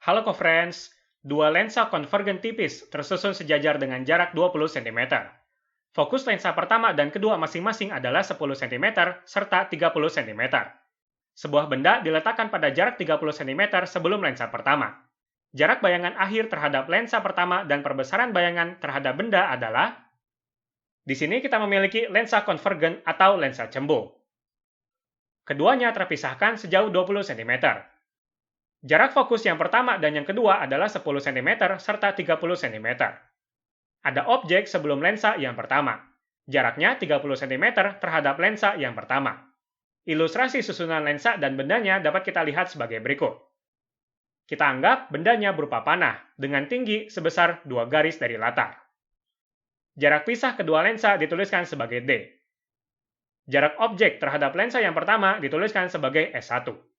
Halo co-friends, dua lensa konvergen tipis tersusun sejajar dengan jarak 20 cm. Fokus lensa pertama dan kedua masing-masing adalah 10 cm serta 30 cm. Sebuah benda diletakkan pada jarak 30 cm sebelum lensa pertama. Jarak bayangan akhir terhadap lensa pertama dan perbesaran bayangan terhadap benda adalah. Di sini kita memiliki lensa konvergen atau lensa cembung. Keduanya terpisahkan sejauh 20 cm. Jarak fokus yang pertama dan yang kedua adalah 10 cm serta 30 cm. Ada objek sebelum lensa yang pertama. Jaraknya 30 cm terhadap lensa yang pertama. Ilustrasi susunan lensa dan bendanya dapat kita lihat sebagai berikut. Kita anggap bendanya berupa panah dengan tinggi sebesar 2 garis dari latar. Jarak pisah kedua lensa dituliskan sebagai D. Jarak objek terhadap lensa yang pertama dituliskan sebagai S1.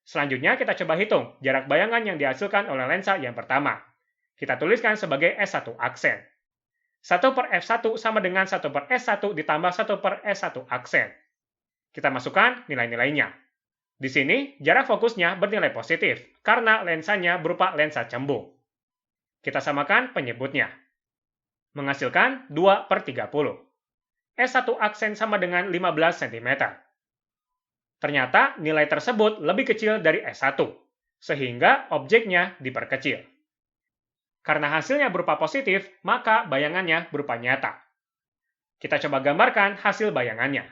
Selanjutnya kita coba hitung jarak bayangan yang dihasilkan oleh lensa yang pertama. Kita tuliskan sebagai S1 aksen. 1 per F1 sama dengan 1 per S1 ditambah 1 per S1 aksen. Kita masukkan nilai-nilainya. Di sini, jarak fokusnya bernilai positif karena lensanya berupa lensa cembung. Kita samakan penyebutnya. Menghasilkan 2 per 30. S1 aksen sama dengan 15 cm. Ternyata nilai tersebut lebih kecil dari S1, sehingga objeknya diperkecil. Karena hasilnya berupa positif, maka bayangannya berupa nyata. Kita coba gambarkan hasil bayangannya.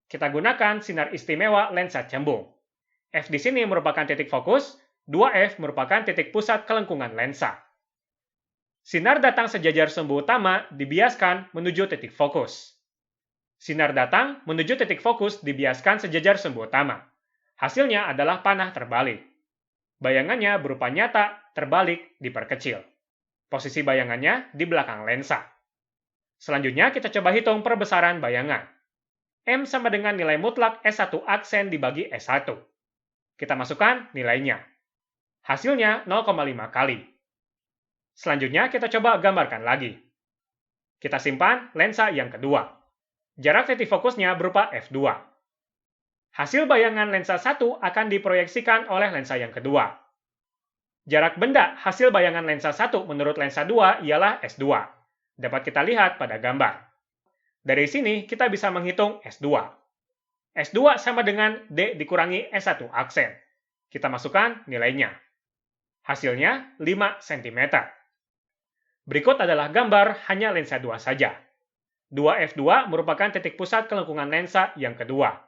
Kita gunakan sinar istimewa lensa cembung. F di sini merupakan titik fokus, 2F merupakan titik pusat kelengkungan lensa. Sinar datang sejajar sumbu utama dibiaskan menuju titik fokus. Sinar datang menuju titik fokus dibiaskan sejajar sumbu utama. Hasilnya adalah panah terbalik. Bayangannya berupa nyata, terbalik, diperkecil. Posisi bayangannya di belakang lensa. Selanjutnya kita coba hitung perbesaran bayangan. M sama dengan nilai mutlak S1 aksen dibagi S1. Kita masukkan nilainya. Hasilnya 0,5 kali. Selanjutnya kita coba gambarkan lagi. Kita simpan lensa yang kedua. Jarak titik fokusnya berupa F2. Hasil bayangan lensa 1 akan diproyeksikan oleh lensa yang kedua. Jarak benda hasil bayangan lensa 1 menurut lensa 2 ialah S2. Dapat kita lihat pada gambar. Dari sini kita bisa menghitung S2. S2 sama dengan D dikurangi S1 aksen. Kita masukkan nilainya. Hasilnya 5 cm. Berikut adalah gambar hanya lensa 2 saja. 2F2 merupakan titik pusat kelengkungan lensa yang kedua.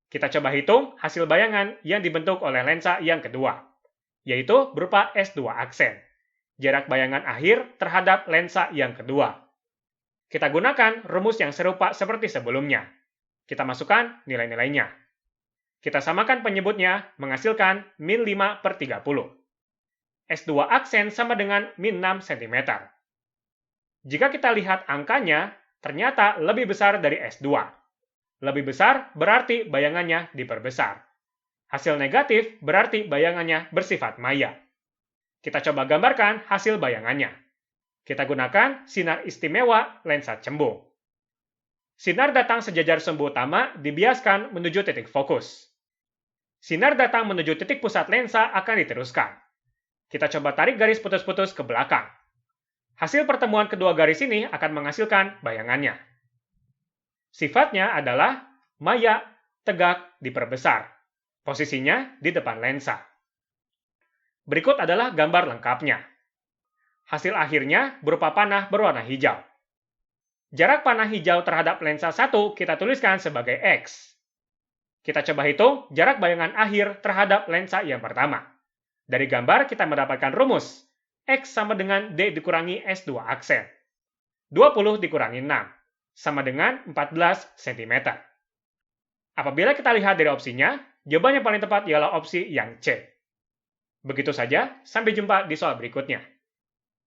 Kita coba hitung hasil bayangan yang dibentuk oleh lensa yang kedua, yaitu berupa S2 aksen. Jarak bayangan akhir terhadap lensa yang kedua. Kita gunakan rumus yang serupa seperti sebelumnya. Kita masukkan nilai-nilainya. Kita samakan penyebutnya menghasilkan min 5 per 30. S2 aksen sama dengan min 6 cm. Jika kita lihat angkanya, ternyata lebih besar dari S2. Lebih besar berarti bayangannya diperbesar. Hasil negatif berarti bayangannya bersifat maya. Kita coba gambarkan hasil bayangannya. Kita gunakan sinar istimewa lensa cembung. Sinar datang sejajar sumbu utama dibiaskan menuju titik fokus. Sinar datang menuju titik pusat lensa akan diteruskan. Kita coba tarik garis putus-putus ke belakang. Hasil pertemuan kedua garis ini akan menghasilkan bayangannya. Sifatnya adalah maya, tegak, diperbesar. Posisinya di depan lensa. Berikut adalah gambar lengkapnya. Hasil akhirnya berupa panah berwarna hijau. Jarak panah hijau terhadap lensa 1 kita tuliskan sebagai X. Kita coba hitung jarak bayangan akhir terhadap lensa yang pertama. Dari gambar kita mendapatkan rumus. X sama dengan D dikurangi S2 aksen. 20 dikurangi 6, sama dengan 14 cm. Apabila kita lihat dari opsinya, jawaban yang paling tepat ialah opsi yang C. Begitu saja, sampai jumpa di soal berikutnya.